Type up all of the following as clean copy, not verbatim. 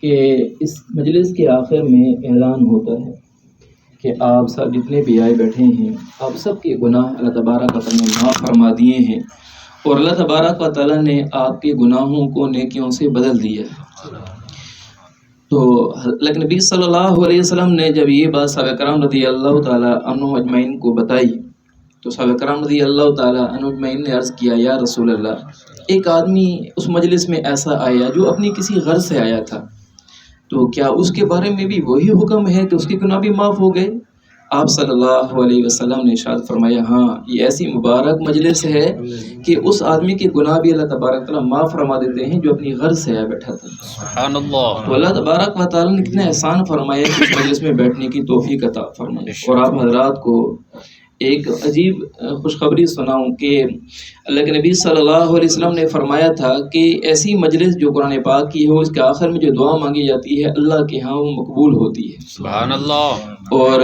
کہ اس مجلس کے آخر میں اعلان ہوتا ہے کہ آپ سب جتنے بھی آئے بیٹھے ہیں آپ سب کے گناہ اللہ تبارک و تعالیٰ نے معاف فرما دیے ہیں، اور اللہ تبارک و تعالیٰ نے آپ کے گناہوں کو نیکیوں سے بدل دیا ہے۔ تو لیکن نبی صلی اللہ علیہ وسلم نے جب یہ بات صحابہ کرام رضی اللہ تعالیٰ عنہ اجمعین کو بتائی تو صحابہ کرام رضی اللہ تعالیٰ عنہ اجمعین نے عرض کیا، یا رسول اللہ، ایک آدمی اس مجلس میں ایسا آیا جو اپنی کسی غرض سے آیا تھا، تو کیا اس کے بارے میں بھی وہی حکم ہے کہ اس کے گناہ بھی معاف ہو گئے؟ آپ صلی اللہ علیہ وسلم نے ارشاد فرمایا، ہاں، یہ ایسی مبارک مجلس ہے کہ اس آدمی کے گناہ بھی اللہ تبارک تعالیٰ معاف فرما دیتے ہیں جو اپنی غرض سے آیا بیٹھا تھا۔ سبحان اللہ۔ تو اللہ تبارک و تعالیٰ نے کتنا احسان فرمایا کہ اس مجلس میں بیٹھنے کی توفیق عطا فرمائے۔ اور آپ حضرات کو ایک عجیب خوشخبری سناؤں کہ اللہ کے نبی صلی اللہ علیہ وسلم نے فرمایا تھا کہ ایسی مجلس جو قرآن پاک کی ہو، اس کے آخر میں جو دعا مانگی جاتی ہے اللہ کے ہاں وہ مقبول ہوتی ہے۔ سبحان اللہ۔ اور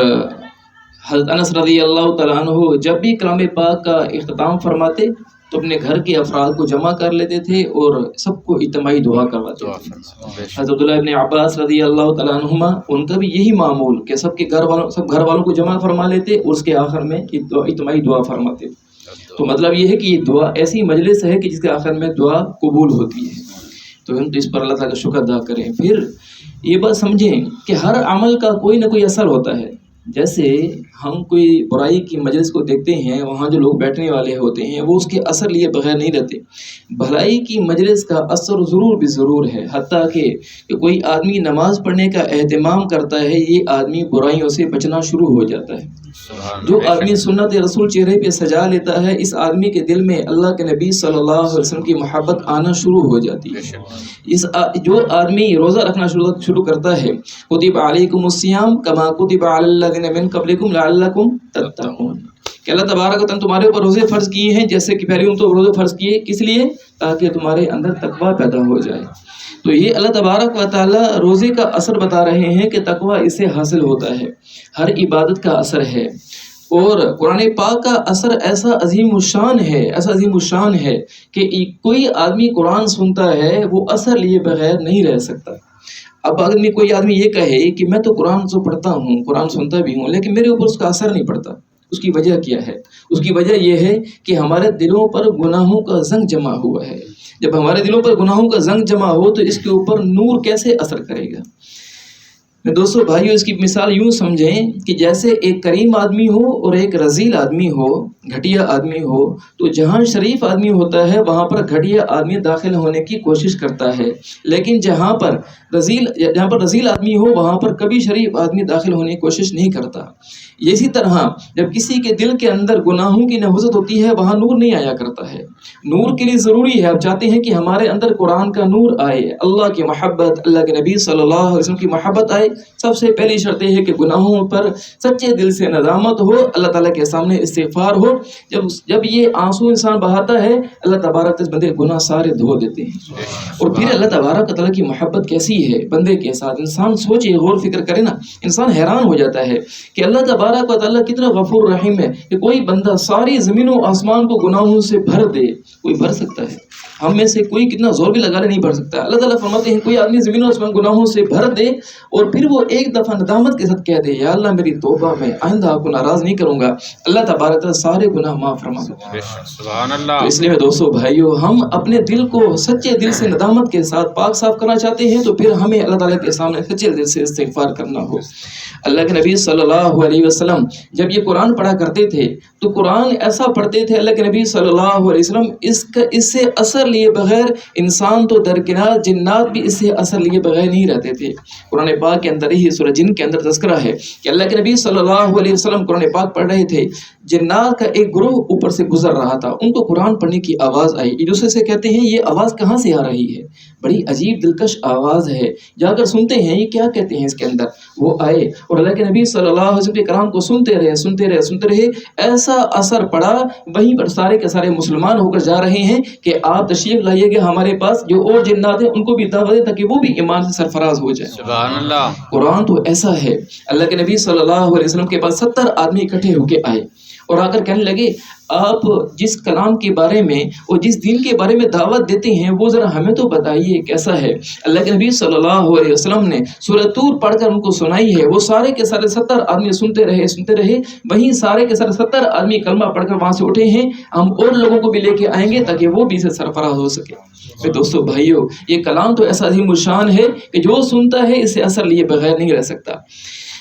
حضرت انس رضی اللہ تعالیٰ عنہ جب بھی کلام پاک کا اختتام فرماتے تو اپنے گھر کے افراد کو جمع کر لیتے تھے اور سب کو اجتماعی دعا کرواتے تھے۔ حضرت عبداللہ ابن عباس رضی اللہ تعالیٰ عنہما، ان کا بھی یہی معمول کہ سب گھر والوں کو جمع فرما لیتے اور اس کے آخر میں اجتماعی دعا فرماتے۔ تو مطلب یہ ہے کہ یہ دعا ایسی مجلس ہے کہ جس کے آخر میں دعا قبول ہوتی ہے، تو ہم تو اس پر اللہ تعالیٰ کا شکر ادا کریں۔ پھر یہ بات سمجھیں کہ ہر عمل کا کوئی نہ کوئی اثر ہوتا ہے۔ جیسے ہم کوئی برائی کی مجلس کو دیکھتے ہیں، وہاں جو لوگ بیٹھنے والے ہوتے ہیں وہ اس کے اثر لیے بغیر نہیں رہتے، بھلائی کی مجلس کا اثر ضرور بھی ضرور ہے۔ حتیٰ کہ کوئی آدمی نماز پڑھنے کا اہتمام کرتا ہے، یہ آدمی برائیوں سے بچنا شروع ہو جاتا ہے۔ جو آدمی سنت رسول چہرے پہ سجا لیتا ہے، اس آدمی کے دل میں اللہ کے نبی صلی اللہ علیہ وسلم کی محبت آنا شروع ہو جاتی ہے۔ جو آدمی روزہ رکھنا شروع کرتا ہے، کتب علیکم الصیام کما کتب علی الذین من قبلکم لعلکم تتقون، کہ اللہ تبارک و تعالیٰ تمہارے اوپر روزے فرض کیے ہیں جیسے کہ پہلے تو روزے فرض کیے، کس لیے؟ تاکہ تمہارے اندر تقویٰ پیدا ہو جائے۔ تو یہ اللہ تبارک و تعالیٰ روزے کا اثر بتا رہے ہیں کہ تقویٰ اس سے حاصل ہوتا ہے، ہر عبادت کا اثر ہے۔ اور قرآن پاک کا اثر ایسا عظیم الشان ہے کہ کوئی آدمی قرآن سنتا ہے وہ اثر لیے بغیر نہیں رہ سکتا۔ اب اگر کوئی آدمی یہ کہے کہ میں تو قرآن تو پڑھتا ہوں، قرآن سنتا بھی ہوں، لیکن میرے اوپر اس کا اثر نہیں پڑتا، اس کی وجہ کیا ہے؟ اس کی وجہ یہ ہے کہ ہمارے دلوں پر گناہوں کا زنگ جمع ہوا ہے۔ جب ہمارے دلوں پر گناہوں کا زنگ جمع ہو تو اس کے اوپر نور کیسے اثر کرے گا؟ دوستو بھائیو، اس کی مثال یوں سمجھیں کہ جیسے ایک کریم آدمی ہو اور ایک رذیل آدمی ہو، گھٹیا آدمی ہو، تو جہاں شریف آدمی ہوتا ہے وہاں پر گھٹیا آدمی داخل ہونے کی کوشش کرتا ہے، لیکن جہاں پر رذیل آدمی ہو وہاں پر کبھی شریف آدمی داخل ہونے کی کوشش نہیں کرتا۔ اسی طرح جب کسی کے دل کے اندر گناہوں کی نہوست ہوتی ہے وہاں نور نہیں آیا کرتا ہے۔ نور کے لیے ضروری ہے، آپ چاہتے ہیں کہ ہمارے اندر قرآن کا نور آئے، اللہ کی محبت، اللہ کے نبی صلی اللہ علیہ وسلم کی محبت آئے، سب سے پہلی شرط یہ ہے کہ گناہوں پر سچے دل سے ندامت ہو، اللہ تعالیٰ کے سامنے استغفار ہو۔ جب یہ آنسو انسان بہاتا ہے اللہ تبارک اس بندے گناہ سارے دھو دیتے ہیں۔ اور پھر اللہ تبارک تعالیٰ کی محبت کیسی ہے بندے کے ساتھ، انسان سوچے، غور فکر کرے نا، انسان حیران ہو جاتا ہے کہ اللہ تبارک و تعالیٰ کتنا غفور رحیم ہے کہ کوئی بندہ ساری زمین و آسمان کو گناہوں سے بھر دے۔ کوئی بھر سکتا ہے؟ ہم میں سے کوئی کتنا زور بھی لگا لے نہیں بھر سکتا۔ اللہ تعالیٰ فرماتے ہیں کوئی آدمی زمین و آسمان گناہوں سے بھر دے اور پھر وہ ایک دفعہ ندامت کے ساتھ کہہ دے، یا اللہ میری توبہ، میں آئندہ آپ کو ناراض نہیں کروں گا، اللہ تبارک تعالیٰ سارے گناہ معاف فرما دیتا ہے۔ سبحان اللہ۔ تو اس لیے دوستو بھائیو، ہم اپنے دل کو سچے دل سے ندامت کے ساتھ پاک صاف کرنا چاہتے ہیں تو پھر ہمیں اللہ تعالیٰ کے سامنے سچے دل سے استغفار کرنا ہو۔ اللہ کے نبی صلی اللہ علیہ وسلم جب یہ قرآن پڑھا کرتے تھے تو قرآن ایسا پڑھتے تھے، اللہ کے نبی صلی اللہ علیہ وسلم اس سے اثر لیے بغیر، انسان تو درکنار جنات بھی اس سے اثر لیے بغیر نہیں رہتے تھے۔ قرآن پاک کے اندر ہی سورہ جن کے اندر تذکرہ ہے کہ اللہ کے نبی صلی اللہ علیہ وسلم قرآن پاک پڑھ رہے تھے، جنات کا ایک گروہ اوپر سے گزر رہا تھا، ان کو قرآن پڑھنے کی آواز آئی، ایک دوسرے سے کہتے ہیں یہ آواز کہاں سے آ رہی ہے؟ بڑی عجیب دلکش آواز ہے، جا کر سنتے ہیں یہ کیا کہتے ہیں اس کے اندر۔ وہ آئے اور اللہ کے نبی صلی اللہ علیہ وسلم کے کلام کو سنتے رہے، ایسا اثر پڑا، وہیں پر سارے کے سارے مسلمان ہو کر جا رہے ہیں کہ آپ تشریف لائیے گا ہمارے پاس، جو اور جنات ہیں ان کو بھی دعوت دیں تاکہ وہ بھی ایمان سے سرفراز ہو جائے۔ سبحان اللہ۔ قرآن تو ایسا ہے، اللہ کے نبی صلی اللہ علیہ وسلم کے پاس 70 آدمی اکٹھے ہو کے آئے اور آ کر کہنے لگے آپ جس کلام کے بارے میں اور جس دین کے بارے میں دعوت دیتے ہیں وہ ذرا ہمیں تو بتائیے کیسا ہے۔ اللہ کے نبی صلی اللہ علیہ وسلم نے سورہ طور پڑھ کر ان کو سنائی ہے، وہ سارے کے سارے 70 آدمی سنتے رہے، وہیں سارے کے سارے 70 آدمی کلمہ پڑھ کر وہاں سے اٹھے ہیں۔ ہم اور لوگوں کو بھی لے کے آئیں گے تاکہ وہ بھی اسے سرفراز ہو سکے۔ میرے دوستو بھائیو، یہ کلام تو ایسا عظیم الشان ہے کہ جو سنتا ہے اسے اثر لیے بغیر نہیں رہ سکتا۔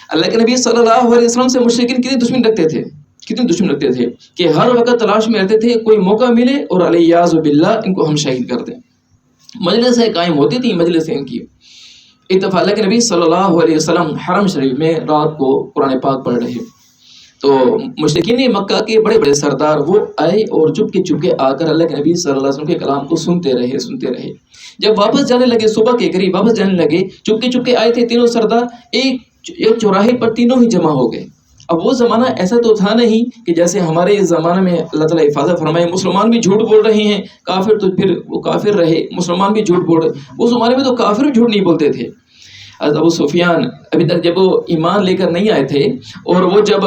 اللہ کے نبی صلی اللہ علیہ وسلم سے مشرکین کتنی دشمن رکھتے تھے کہ ہر وقت تلاش میں رہتے تھے کوئی موقع ملے اور علیہ باللہ ان کو ہم شہید کر دیں۔ مجلسیں قائم ہوتی تھیں، مجلسیں ان کی۔ ایک دفعہ اللہ کے نبی صلی اللہ علیہ وسلم حرم شریف میں رات کو قرآن پاک پڑھ رہے، تو مشرکین مکہ کے بڑے بڑے سردار وہ آئے اور چپ کے آ کر اللہ کے نبی صلی اللہ علیہ وسلم کے کلام کو سنتے رہے۔ جب واپس جانے لگے، صبح کے قریب واپس جانے لگے، چپ کے آئے تھے تینوں سردار، ایک چوراہے پر تینوں ہی جمع ہو گئے۔ اب وہ زمانہ ایسا تو تھا نہیں کہ جیسے ہمارے اس زمانے میں اللہ تعالیٰ حفاظت فرمائے، مسلمان بھی جھوٹ بول رہے ہیں، کافر تو پھر وہ کافر رہے، مسلمان بھی جھوٹ بول رہے۔ اس زمانے میں تو کافر بھی جھوٹ نہیں بولتے تھے۔ ابو سفیان ابھی تک جب وہ ایمان لے کر نہیں آئے تھے اور وہ جب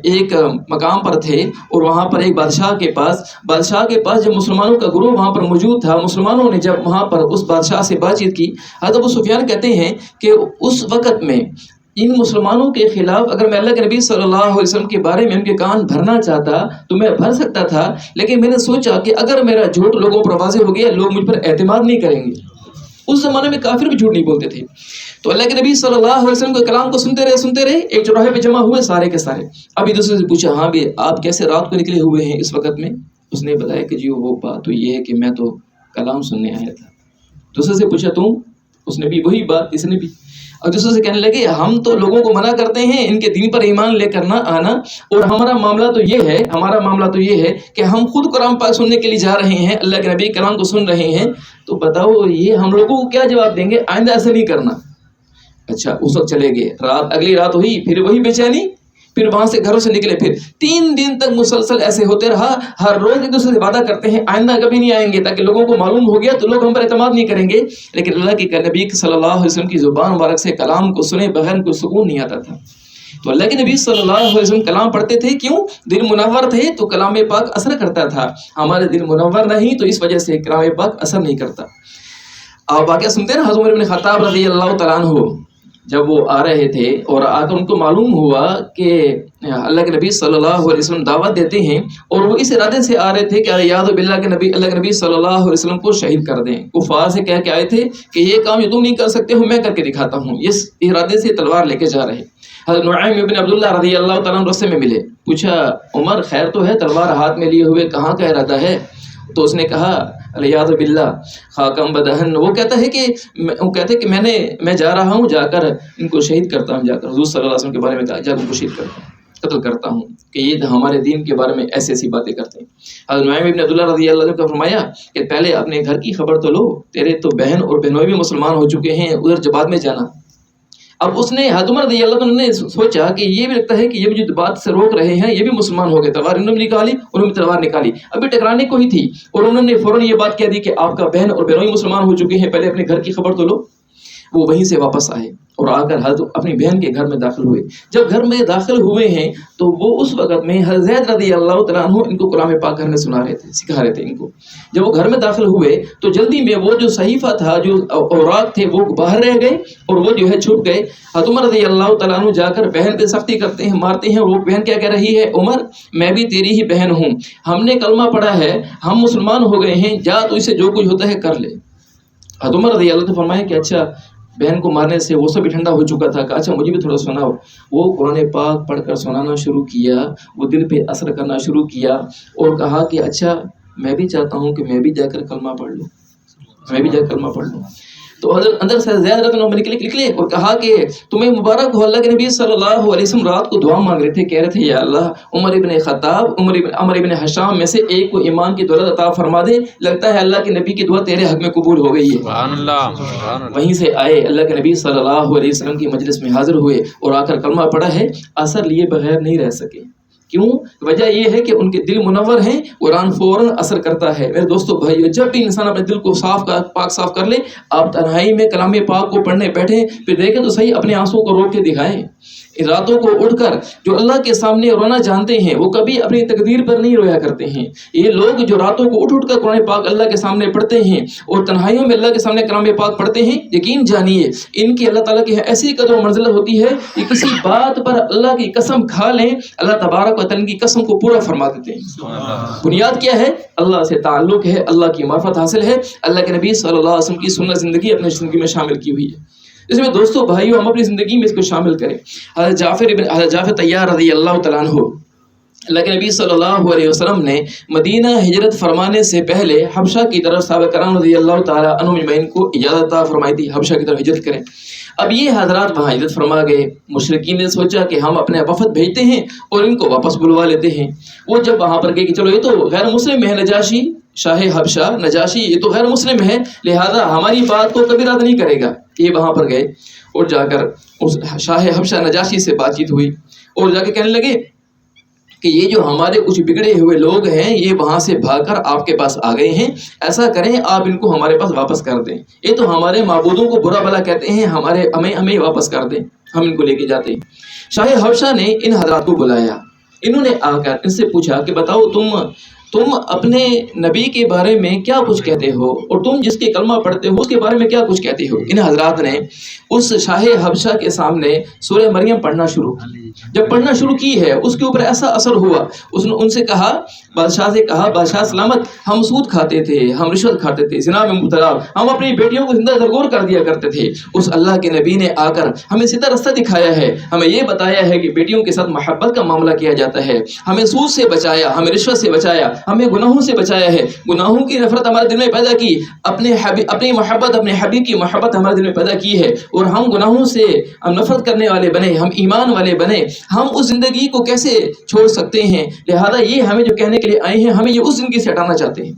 ایک مقام پر تھے اور وہاں پر ایک بادشاہ کے پاس جب مسلمانوں کا گروہ وہاں پر موجود تھا، مسلمانوں نے جب وہاں پر اس بادشاہ سے بات چیت کی، حضرت ابو سفیان کہتے ہیں کہ اس وقت میں ان مسلمانوں کے خلاف اگر میں اللہ کے نبی صلی اللہ علیہ وسلم کے بارے میں ان کے کان بھرنا چاہتا تو میں بھر سکتا تھا، لیکن میں نے سوچا کہ اگر میرا جھوٹ لوگوں پر واضح ہو گیا لوگ مجھ پر اعتماد نہیں کریں گے۔ اس زمانے میں کافر بھی جھوٹ نہیں بولتے تھے۔ تو اللہ کے نبی صلی اللہ علیہ وسلم کے کلام کو سنتے رہے، ایک چوراہے پہ جمع ہوئے سارے کے سارے۔ اب ایک دوسرے سے پوچھا، ہاں بھی آپ کیسے رات کو نکلے ہوئے ہیں اس وقت میں؟ اس نے بتایا کہ جی وہ بات تو یہ ہے کہ میں تو کلام سننے آیا تھا۔ دوسرے سے پوچھا تم؟ اس نے بھی وہی بات، اس نے بھی۔ اور دوسرے سے کہنے لگے ہم تو لوگوں کو منع کرتے ہیں ان کے دین پر ایمان لے کر نہ آنا، اور ہمارا معاملہ تو یہ ہے کہ ہم خود قرآن پاک سننے کے لیے جا رہے ہیں، اللہ کے نبی کلام کو سن رہے ہیں، تو بتاؤ یہ ہم لوگوں کو کیا جواب دیں گے؟ آئندہ ایسا نہیں کرنا۔ اچھا اس وقت چلے گئے، اگلی رات ہوئی، پھر وہی بے چینی، پھر وہاں سے گھروں سے نکلے، پھر 3 دن تک مسلسل ایسے ہوتے رہا۔ ہر روز ایک دوسرے سے وعدہ کرتے ہیں آئندہ کبھی نہیں آئیں گے، تاکہ لوگوں کو معلوم ہو گیا تو لوگ ہم پر اعتماد نہیں کریں گے۔ لیکن اللہ کے نبی صلی اللہ علیہ وسلم کی زبان مبارک سے کلام کو سنے بغیر کوئی سکون نہیں آتا تھا۔ تو اللہ کے نبی صلی اللہ علیہ وسلم کلام پڑھتے تھے، کیوں؟ دل منور تھے تو کلام پاک اثر کرتا تھا۔ ہمارے دل منور نہیں تو اس وجہ سے کلام پاک اثر نہیں کرتا۔ آپ واقعہ سنتے ہیں نا، حضرت عمر بن خطاب رضی اللہ تعالیٰ عنہ جب وہ آ رہے تھے اور آ کر ان کو معلوم ہوا کہ اللہ کے نبی صلی اللہ علیہ وسلم دعوت دیتے ہیں، اور وہ اس ارادے سے آ رہے تھے کہ یاد باللہ کے نبی، اللہ کے نبی صلی اللہ علیہ وسلم کو شہید کر دیں۔ کفار سے کہہ کے آئے تھے کہ یہ کام جو تم نہیں کر سکتے ہو میں کر کے دکھاتا ہوں، اس ارادے سے تلوار لے کے جا رہے۔ حضرت نعیم بن عبداللہ رضی اللہ تعالیٰ عنہ رستے میں ملے، پوچھا عمر خیر تو ہے؟ تلوار ہاتھ میں لیے ہوئے کہاں کا ارادہ ہے؟ تو اس نے کہا الیاذ باللہ خاکم بدہن، وہ کہتا ہے کہ میں جا رہا ہوں، جا کر ان کو شہید کرتا ہوں، جا کر حضور صلی اللہ علیہ وسلم کے بارے میں کہا جا کر ان کو شہید کرتا ہوں، قتل کرتا ہوں، کہ یہ ہمارے دین کے بارے میں ایسی ایسی باتیں کرتے ہیں۔ حضرت نعیم بن عبداللہ رضی اللہ عنہ نے فرمایا کہ پہلے اپنے گھر کی خبر تو لو، تیرے تو بہن اور بہنوئی بھی مسلمان ہو چکے ہیں، ادھر جباد میں جانا۔ اب اس نے حضرت عمر رضی اللہ عنہ نے سوچا کہ یہ بھی لگتا ہے کہ یہ بھی جو بات سے روک رہے ہیں یہ بھی مسلمان ہو گئے، تلوار انہوں نے نکالی، انہوں نے تلوار نکالی، ابھی ٹکرانے کو ہی تھی، اور انہوں نے فوراً یہ بات کہہ دی کہ آپ کا بہن اور بہنوئی مسلمان ہو چکے ہیں، پہلے اپنے گھر کی خبر تو لو۔ وہ وہیں سے واپس آئے اور آ کر حضرت اپنی بہن کے گھر میں داخل ہوئے۔ جب گھر میں داخل ہوئے ہیں تو وہ اس وقت میں حضرت زید رضی اللہ تعالیٰ عنہ ان کو کلام پاک گھر میں سنا رہے تھے، سکھا رہے تھے ان کو۔ جب وہ گھر میں داخل ہوئے تو جلدی میں وہ جو صحیفہ تھا، جو اوراق تھے، وہ باہر رہ گئے اور وہ جو ہے چھپ گئے۔ حضرت عمر رضی اللہ تعالیٰ عنہ جا کر بہن پہ سختی کرتے ہیں، مارتے ہیں۔ وہ بہن کیا کہہ رہی ہے؟ عمر میں بھی تیری ہی بہن ہوں، ہم نے کلمہ پڑھا ہے، ہم مسلمان ہو گئے ہیں، جا تو اسے جو کچھ ہوتا ہے کر لے۔ حضرت عمر رضی اللہ عنہ فرمایا کہ اچھا، بہن کو مارنے سے وہ سب بھی ٹھنڈا ہو چکا تھا، کہ اچھا مجھے بھی تھوڑا سناؤ۔ وہ قرآن پاک پڑھ کر سنانا شروع کیا، وہ دل پہ اثر کرنا شروع کیا، اور کہا کہ اچھا میں بھی چاہتا ہوں کہ میں بھی جا کر کلمہ پڑھ لوں، تو حضرت اندر سے زیادہ رتن نکلے اور کہا کہ تمہیں مبارک ہو، اللہ کے نبی صلی اللہ علیہ وسلم رات کو دعا مانگ رہے تھے، کہہ رہے تھے یا اللہ عمر ابن خطاب، عمر ابن حشام میں سے ایک کو ایمان کی دولت عطا فرما دے، لگتا ہے اللہ کے نبی کی دعا تیرے حق میں قبول ہو گئی ہے۔ سبحان اللہ۔ وہیں سے آئے، اللہ کے نبی صلی اللہ علیہ وسلم کی مجلس میں حاضر ہوئے اور آ کر کلمہ پڑھا ہے، اثر لیے بغیر نہیں رہ سکے۔ کیوں؟ وجہ یہ ہے کہ ان کے دل منور ہیں، قرآن فوراً اثر کرتا ہے۔ میرے دوستو بھائیو، جب بھی انسان اپنے دل کو پاک صاف کر لے، آپ تنہائی میں کلام پاک کو پڑھنے بیٹھیں، پھر دیکھیں تو صحیح اپنے آنسوں کو روک کے دکھائیں۔ راتوں کو اٹھ کر جو اللہ کے سامنے رونا جانتے ہیں وہ کبھی اپنی تقدیر پر نہیں رویا کرتے ہیں. یہ لوگ جو راتوں کو اٹھ کر قرآن پاک اللہ کے سامنے پڑھتے ہیں اور تنہائیوں میں اللہ کے سامنے کلام پاک پڑھتے ہیں، یقین جانیے ان کی اللہ تعالیٰ کی ایسی قدر و منزلت ہوتی ہے کہ کسی بات پر اللہ کی قسم کھا لیں اللہ تبارک و تعالیٰ کی قسم کو پورا فرما دیتے ہیں. بنیاد کیا ہے؟ اللہ سے تعلق ہے، اللہ کی معرفت حاصل ہے، اللہ کے نبی صلی اللہ علیہ وسلم کی سنت زندگی اپنی زندگی میں شامل کی ہوئی ہے. اس میں دوستو بھائیو ہم اپنی زندگی میں اس کو شامل کریں. حضرت جعفر طیار رضی اللہ تعالیٰ عنہ، اللہ کے نبی صلی اللہ علیہ وسلم نے مدینہ ہجرت فرمانے سے پہلے حبشہ کی طرف صحابہ کرام رضی اللہ تعالیٰ عنہ اجمعین کو اجازت عطا فرمائی تھی حبشہ کی طرف ہجرت کریں. اب یہ حضرات وہاں ہجرت فرما گئے. مشرکین نے سوچا کہ ہم اپنے وفد بھیجتے ہیں اور ان کو واپس بلوا لیتے ہیں. وہ جب وہاں پر گئے کہ چلو یہ تو غیر مسلم ہے، نجاشی شاہ حبشہ نجاشی یہ تو غیر مسلم ہے، لہذا ہماری بات کو کبھی رد نہیں کرے گا. یہ وہاں پر گئے اور جا کر اس شاہ حبشہ نجاشی سے بات چیت ہوئی اور جا کے کہنے لگے کہ یہ جو ہمارے کچھ بگڑے ہوئے لوگ ہیں یہ وہاں سے بھاگ کر آپ کے پاس آ گئے ہیں، ایسا کریں آپ ان کو ہمارے پاس واپس کر دیں. یہ تو ہمارے معبودوں کو برا بھلا کہتے ہیں، ہمیں واپس کر دیں، ہم ان کو لے کے جاتے ہیں. شاہ حبشہ نے ان حضرات کو بلایا. انہوں نے آ کر ان سے پوچھا کہ بتاؤ تم اپنے نبی کے بارے میں کیا کچھ کہتے ہو اور تم جس کے کلمہ پڑھتے ہو اس کے بارے میں کیا کچھ کہتے ہو. ان حضرات نے اس شاہ حبشہ کے سامنے سورہ مریم پڑھنا شروع کی. جب پڑھنا شروع کی ہے اس کے اوپر ایسا اثر ہوا، اس نے ان سے کہا، بادشاہ سے کہا بادشاہ سلامت، ہم سود کھاتے تھے، ہم رشوت کھاتے تھے، زنا میں مبتلا، ہم اپنی بیٹیوں کو زندہ درگور کر دیا کرتے تھے. اس اللہ کے نبی نے آ کر ہمیں سیدھا رستہ دکھایا ہے، ہمیں یہ بتایا ہے کہ بیٹیوں کے ساتھ محبت کا معاملہ کیا جاتا ہے، ہمیں سود سے بچایا، ہمیں رشوت سے بچایا، ہمیں گناہوں سے بچایا ہے، گناہوں کی نفرت ہمارے دل میں پیدا کی، اپنی محبت اپنے حبیب کی محبت ہمارے دل میں پیدا کی ہے اور ہم گناہوں سے ہم نفرت کرنے والے بنے، ہم ایمان والے بنے. ہم اس زندگی کو کیسے چھوڑ سکتے ہیں؟ لہذا یہ ہمیں جو کہنے کے لیے آئے ہیں ہمیں یہ اس زندگی سے ہٹانا چاہتے ہیں.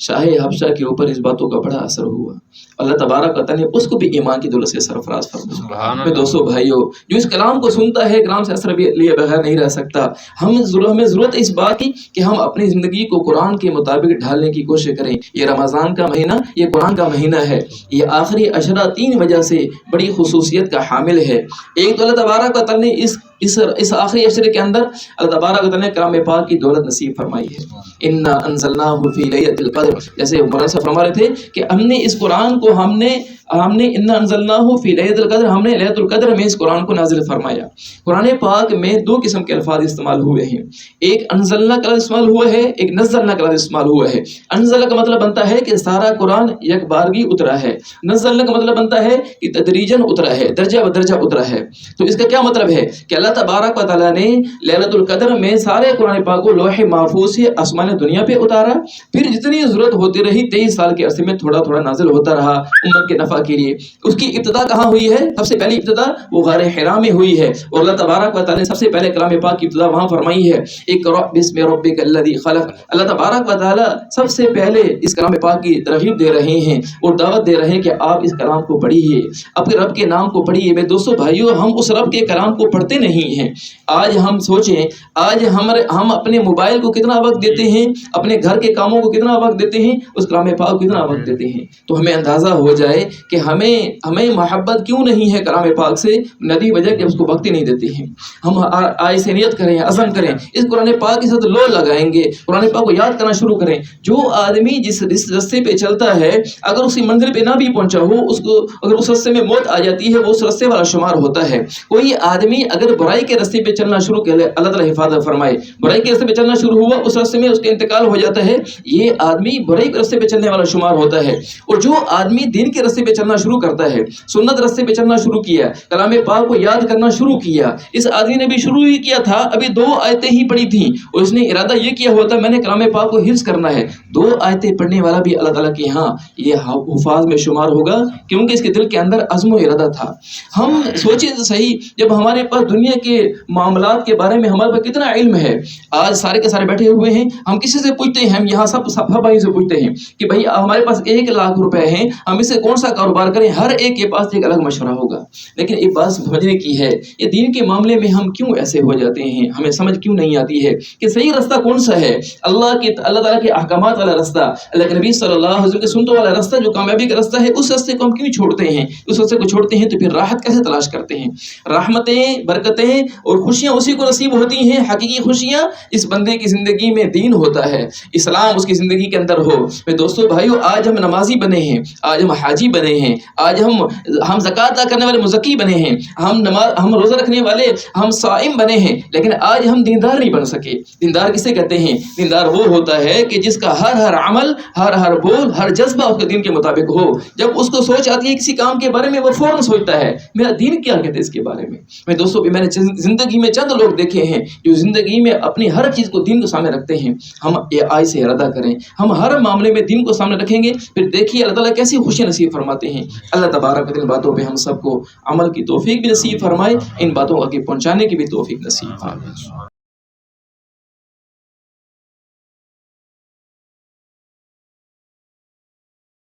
شاہ حبشہ کے اوپر اس باتوں کا بڑا اثر ہوا. اللہ تبارک و تعالیٰ نے اس کو بھی ایمان کی دولت سے سرفراز فرمایا. میں دوستو بھائیو جو اس کلام کو سنتا ہے کلام سے اثر لیے بغیر نہیں رہ سکتا. ہمیں ضرورت ہے اس بات کی کہ ہم اپنی زندگی کو قرآن کے مطابق ڈھالنے کی کوشش کریں. یہ رمضان کا مہینہ یہ قرآن کا مہینہ ہے. یہ آخری عشرہ 3 وجہ سے بڑی خصوصیت کا حامل ہے. ایک تو اللہ تبارک و تعالیٰ نے اس آخری عشرے کے اندر اللہ تبارک و تعالیٰ نے کلام پاک کی دولت نصیب فرمائی ہے. انا انزلناہ فی لیلۃ القدر، جیسے مولانا صاحب فرما رہے تھے کہ ہم نے اس قرآن کو ہم نے انا انزلناہ فی لیلۃ القدر، ہم نے لیلۃ القدر میں اس قرآن کو نازل فرمایا. قرآن پاک میں 2 قسم کے الفاظ استعمال ہوئے ہیں. ایک انزلنا کا لفظ استعمال ہوا ہے، ایک نزلنا کا لفظ استعمال ہوا ہے. انزلنا کا مطلب بنتا ہے کہ سارا قرآن یک بارگی اترا ہے. نزلنا کا مطلب بنتا ہے کہ تدریجاً اترا ہے، درجہ بدرجہ اترا ہے. تو اس کا کیا مطلب ہے کہ اللہ تبارک و تعالیٰ نے لیلۃ القدر میں سارے قرآن پاک کو لوح محفوظ سے آسمان دنیا پہ اتارا. پھر جتنی ضرورت ہوتی رہی 23 سال کے عرصے میں تھوڑا تھوڑا نازل ہوتا رہا امت کے نفع کے لیے. اس کی ابتدا کہاں ہوئی ہے؟ سب سے پہلی ابتدا وہ غار حرا میں ہوئی ہے اور اللہ تبارک و تعالیٰ نے سب سے پہلے کلام پاک کی ابتدا وہاں فرمائی ہے. اقرأ بسم ربک الذی خلق. اللہ تبارک و تعالیٰ سب سے پہلے اس کلام پاک کی ترغیب دے رہے ہیں اور دعوت دے رہے ہیں کہ آپ اس کلام کو پڑھیے، اپنے رب کے نام کو پڑھیے. میرے دوستو بھائیو ہم اس رب کے کلام کو پڑھتے نہیں ہیں. آج ہم سوچیں، آج ہم اپنے موبائل کو کتنا وقت دیتے ہیں، اپنے گھر کے کاموں کو کتنا وقت دیتے ہیں، اس کلام پاک کو کتنا وقت دیتے ہیں. تو ہمیں اندازہ ہو جائے کہ ہمیں محبت کیوں نہیں ہے کلام پاک سے. ندی وجہ کہ اس کو وقت ہی نہیں دیتے ہیں. ہم آج سے نیت کریں، عزم کریں، اس قرآن پاک کے ساتھ لو لگائیں گے، قرآن پاک کو یاد کرنا شروع کریں. جو آدمی جس رستے پہ چلتا ہے اگر اسی منزل پہ نہ بھی پہنچا ہو، اس کو اگر اس رستے میں موت آ جاتی ہے وہ اس رستے والا شمار ہوتا ہے. کوئی آدمی اگر برائی کے رستے پہ چلنا شروع کر لے، اللہ تعالیٰ حفاظت فرمائے، برائی کے رستے پہ چلنا شروع ہوا اس رستے میں اس کا انتقال ہو جاتا ہے، یہ آدمی برائی کے رستے پہ چلنے والا شمار ہوتا ہے. اور جو آدمی دین کے رستے پہ چلنا شروع کرتا ہے، سنت رستے پہ چلنا شروع کیا، کلام پاک کو یاد کرنا شروع کیا. اس آدمی نے بھی شروع ہی کیا تھا، ابھی 2 آیتیں ہی پڑھی تھیں اور اس نے ارادہ یہ کیا ہوتا میں نے کلام پاک کو حفظ کرنا ہے. 2 آیتیں پڑھنے والا بھی اللہ تعالیٰ کے ہاں یہ حفاظ میں شمار ہوگا کیونکہ اس کے دل کے اندر عزم و ارادہ تھا. ہم سوچیں تو صحیح، جب ہمارے پاس دنیا کے معاملات کے بارے میں ہمارے پاس کتنا علم ہے. آج سارے کے سارے بیٹھے ہوئے ہیں، ہم کسی سے پوچھتے ہیں، ہم یہاں سب بھائی سے پوچھتے ہیں کہ بھائی ہمارے پاس 1 لاکھ روپے ہیں، ہم اس سے کون سا کاروبار کاروبار کریں، ہر ایک کے پاس ایک الگ مشورہ ہوگا، لیکن ایک بات سمجھنے کی ہے، یہ دین کے معاملے میں ہم کیوں ایسے ہو جاتے ہیں، ہمیں سمجھ کیوں نہیں آتی ہے کہ صحیح رستہ کون سا ہے، اللہ تعالیٰ کے احکامات والا رستہ، اللہ کے نبی صلی اللہ علیہ وسلم کے سنتوں والا رستہ جو کامیابی کا رستہ ہے، اس رستے کو ہم کیوں چھوڑتے ہیں؟ اس رستے کو چھوڑتے ہیں تو پھر راحت کیسے تلاش کرتے ہیں؟ رحمتیں، برکتیں اور خوشیاں اسی کو نصیب ہوتی ہیں، حقیقی خوشیاں اس بندے کی زندگی میں دین ہوتا ہے، اسلام اس کی زندگی کے اندر ہو۔ میرے دوستو بھائیو، آج ہم نمازی بنے ہیں، آج ہم حاجی بنے ہیں، آج ہم زکوٰۃ ادا کرنے والے مزکی بنے ہیں، ہم روزہ رکھنے والے، ہم صائم بنے ہیں، لیکن آج ہم دیندار نہیں بن سکے۔ دیندار کسے کہتے ہیں؟ دیندار وہ ہوتا ہے کہ جس کا ہر عمل، ہر بول، ہر جذبہ اس کے دین کے مطابق ہو۔ جب اس کو سوچ آتی ہے کسی کام کے بارے میں، وہ فوراً سوچتا ہے میرا دین کیا کہتے ہیں اس کے بارے میں۔ میں دوستو میں نے زندگی میں چند لوگ دیکھے ہیں جو زندگی میں اپنی ہر چیز کو دین کو سامنے رکھتے ہیں۔ ہم آج سے ارادہ کریں، ہم ہر معاملے میں دین کو سامنے رکھیں گے، پھر دیکھیے اللہ تعالیٰ کیسی خوشی نصیب فرماتے ہیں۔ اللہ تبارک ان باتوں پہ ہم سب کو عمل کی توفیق بھی نصیب فرمائے، ان باتوں کو آگے پہنچانے کی بھی توفیق نصیب فرمائے۔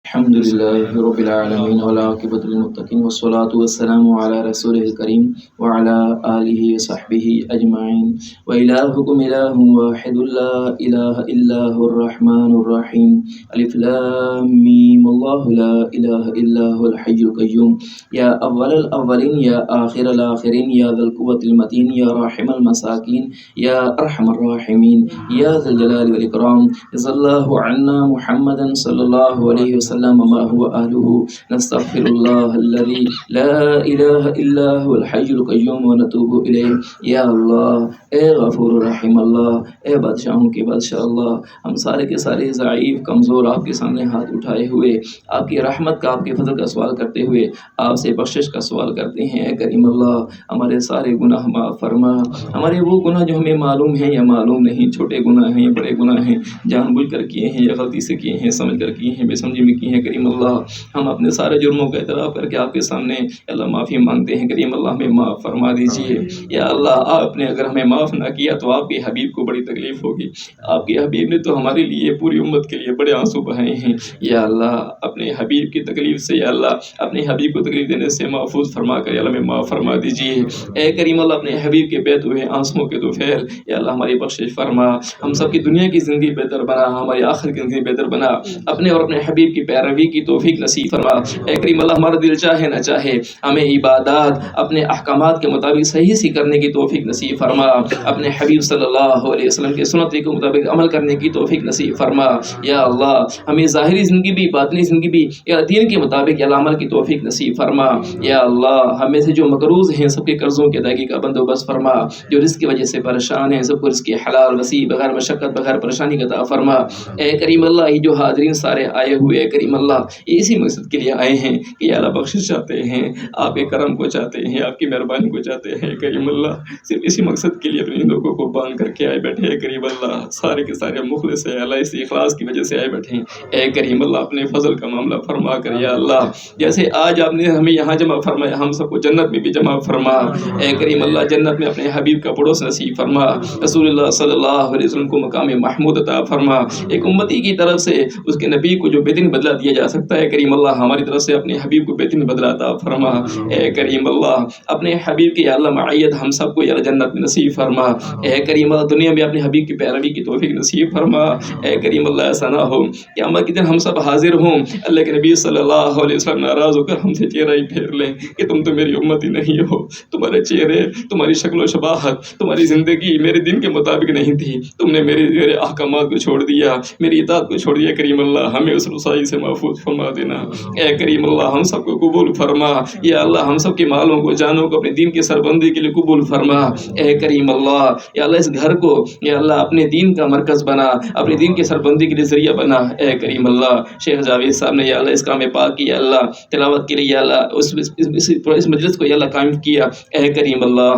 الحمد لله رب العالمين والعاقبة للمتقين والصلاة والسلام على رسوله الكريم وعلى آله وصحبه أجمعين وإلهكم إله واحد لا إله إلا هو الرحمن الرحيم ألف لام ميم الله لا إله إلا هو الحي القيوم يا أول الأولين يا آخر الآخرين يا ذا القوة المتين يا راحم المساكين يا أرحم الراحمين يا ذا الجلال والإكرام جزا الله عنا محمدا صلى الله عليه وسلم ما هو أهله نستغفر الله الذي لا إله إلا هو الحي القيوم ونتوب إليه يا الله اے غفور رحیم اللہ، اے بادشاہوں کے بادشاہ اللہ، ہم سارے کے سارے ضعیف کمزور آپ کے سامنے ہاتھ اٹھائے ہوئے آپ کی رحمت کا، آپ کے فضل کا سوال کرتے ہوئے آپ سے بخشش کا سوال کرتے ہیں۔ اے کریم اللہ، ہمارے سارے گناہ معاف فرما، ہمارے وہ گناہ جو ہمیں معلوم ہیں یا معلوم نہیں، چھوٹے گناہ ہیں یا بڑے گناہ ہیں، جان بوجھ کر کیے ہیں یا غلطی سے کیے ہیں، سمجھ کر کیے ہیں، بے سمجھی میں کیے ہیں، کریم اللہ ہم اپنے سارے جرموں کا اعتراف کر کے آپ کے سامنے اللہ معافی مانگتے ہیں۔ کریم اللہ ہمیں معاف فرما دیجیے یا اللہ، آپ نے اگر ہمیں معاف نہ کیا تو آپ کے حبیب کو بڑی تکلیف ہوگی۔ آپ کے حبیب نے تو ہمارے لیے، پوری امت کے لیے بڑے آنسو بہائے ہیں۔ یا اللہ اپنے حبیب کی تکلیف سے، یا اللہ اپنے حبیب کو تکلیف دینے سے محفوظ فرما کر یا اللہ ہمیں معاف فرما دیجیے۔ اے کریم اللہ اپنے حبیب کے بیت ہوئے آنسوؤں کے طفیل یا اللہ ہماری بخشش فرما، ہم سب کی دنیا کی زندگی بہتر بنا، ہماری آخر کی زندگی بہتر بنا، اپنے اور اپنے حبیب کی پیروی کی توفیق نصیب فرما۔ اے کریم اللہ ہمارا دل چاہے نہ چاہے ہمیں عبادات اپنے احکامات کے مطابق صحیح سی کرنے کی توفیق نصیب فرما، اپنے حبیب صلی اللہ علیہ وسلم کے سنت کے مطابق عمل کرنے کی توفیق نصیب فرما۔ یا اللہ ہمیں ظاہری زندگی بھی، باطنی زندگی بھی یا دین کے مطابق یا عمل کی توفیق نصیب فرما۔ یا اللہ ہمیں سے جو مقروض ہیں سب کے قرضوں کی ادائیگی کا بندوبست فرما، جو رزق کی وجہ سے پریشان ہیں سب کو رزق حلال وسیع بغیر مشقت بغیر پریشانی کا عطا فرما۔ اے کریم اللہ یہ جو حاضرین سارے آئے ہوئے کریم اللہ اسی مقصد کے لیے آئے ہیں کہ یا اللہ بخشش چاہتے ہیں، آپ کے کرم کو چاہتے ہیں، آپ کی مہربانی کو چاہتے ہیں کریم اللہ، صرف اسی مقصد کے لیے اپنے لوگوں کو باندھ کر کے آئے بیٹھے ہیں کریم اللہ، سارے کے سارے مخلص ہیں اللہ، اس اخلاص کی وجہ سے آئے بیٹھے ہیں۔ اے کریم اللہ اپنے فضل کا معاملہ فرما کر یا اللہ جیسے آج آپ نے ہمیں یہاں جمع فرمایا ہم سب کو جنت میں بھی جمع فرما۔ اے کریم اللہ جنت میں اپنے حبیب کا پڑوس نصیب فرما، رسول اللہ صلی اللہ علیہ وسلم کو مقام محمود عطا فرما۔ ایک امتی کی طرف سے اس کے نبی کو جو بہترین بدلہ دیا جا سکتا ہے کریم اللہ ہماری طرف سے اپنے حبیب کو بہترین بدلہ عطا فرما۔ اے کریم اللہ اپنے حبیب کی یا اللہ معیت ہم سب کو یا اللہ جنت میں نصیب فرما۔ اے کریم اللہ دنیا میں اپنے حبیب کی پیروی کی توفیق نصیب فرما۔ اے کریم اللہ ایسا نہ ہو کہ قیامت کے دن ہم سب حاضر ہوں، اللہ کے نبی صلی اللہ علیہ وسلم ناراض ہو کر ہم سے چہرہ ہی پھیر لیں کہ تم تو میری امت ہی نہیں ہو، تمہارے چہرے، تمہاری شکل و شباہت، تمہاری زندگی میرے دین کے مطابق نہیں تھی، تم نے میرے احکامات کو چھوڑ دیا، میری اطاعت کو چھوڑ دیا۔ کریم اللہ ہمیں اس رسوائی سے محفوظ فرما دینا۔ اے کریم اللہ ہم سب کو قبول فرما، یا اللہ ہم سب کے مالوں کو جانوں کو اپنے دین کی سربندی کے لیے قبول فرما۔ اے کریم اللہ یا اللہ اس گھر کو یا اللہ اپنے دین کا مرکز بنا، اپنے دین کی سربندی کے لیے ذریعہ بنا۔ اے کریم اللہ شیخ جاوید صاحب نے یا اللہ اس کام پاک کی یا اللہ تلاوت کے لیے یا اللہ اس مجلس کو یا اللہ قائم کیا۔ اے کریم اللہ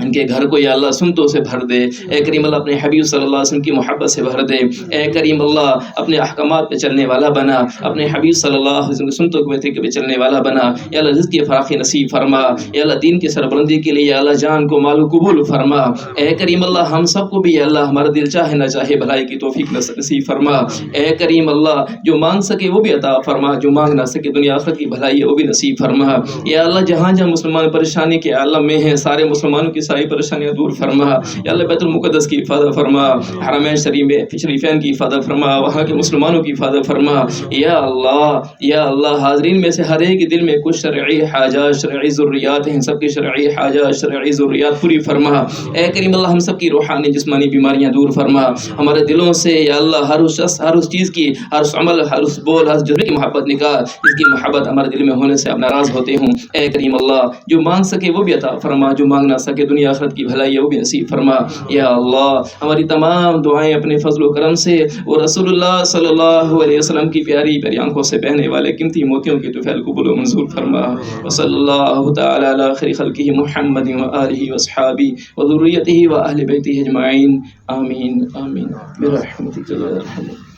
ان کے گھر کو یا اللہ سنتوں سے بھر دے، اے کریم اللہ اپنے حبیب صلی اللہ علیہ وسلم کی محبت سے بھر دے، اے کریم اللہ اپنے احکامات پہ چلنے والا بنا، اپنے حبیب صلی اللہ علیہ وسلم کی سنتوں کے طریقے پہ چلنے والا بنا، یا اللہ رزق کی فراخی نصیب فرما، یا اللہ دین کی سربلندی کے لیے یا اللہ جان کو مال و قبول فرما، اے کریم اللہ ہم سب کو بھی یا اللہ ہمارا دل چاہے نہ چاہے بھلائی کی توفیق نصیب فرما، اے کریم اللہ جو مانگ سکے وہ بھی عطا فرما، جو مانگ نہ سکے دنیا آخرت کی بھلائی ہے وہ بھی نصیب فرما، یا اللہ جہاں جہاں مسلمان پریشانی کے عالم میں ہیں سارے مسلمانوں کی ساری پریشانیاں دور فرما، یا اللہ بیت المقدس کی حفاظت فرما، حرمین شریفین کی حفاظت فرما، وہاں کے مسلمانوں کی حفاظت فرما، یا اللہ حاضرین میں سے ہر ایک کے دل میں کچھ شرعی حاجات شرعی ضروریات ہیں، سب کی شرعی حاجات شرعی ضروریات پوری فرما، اے کریم اللہ ہم سب کی روحانی جسمانی بیماریاں دور فرما، ہمارے دلوں سے یا اللہ ہر اس شخص ہر اس چیز کی ہر اس عمل ہر اس بول ہر اس جذبے کی محبت نکال جس کی محبت ہمارے دل میں ہونے سے آپ ناراض ہوتے ہوں، اے کریم اللہ جو مانگ سکے وہ بھی عطا فرما، جو مانگ نہ سکے دنیا آخرت کی بھلائی ہے وہ بھی نصیب فرما، یا اللہ ہماری تمام دعائیں اپنے فضل و کرم سے اور رسول اللہ صلی اللہ علیہ وسلم کی پیاری پیاری آنکھوں سے بہنے والے قیمتی موتیوں کی طفیل قبول و منظور فرما، وصلی اللہ تعالی علی خیر خلقہ محمد وآلہ واصحابہ وذریتہ واہل بیتہ اجمعین، آمین آمین برحمتک یا ارحم الراحمین۔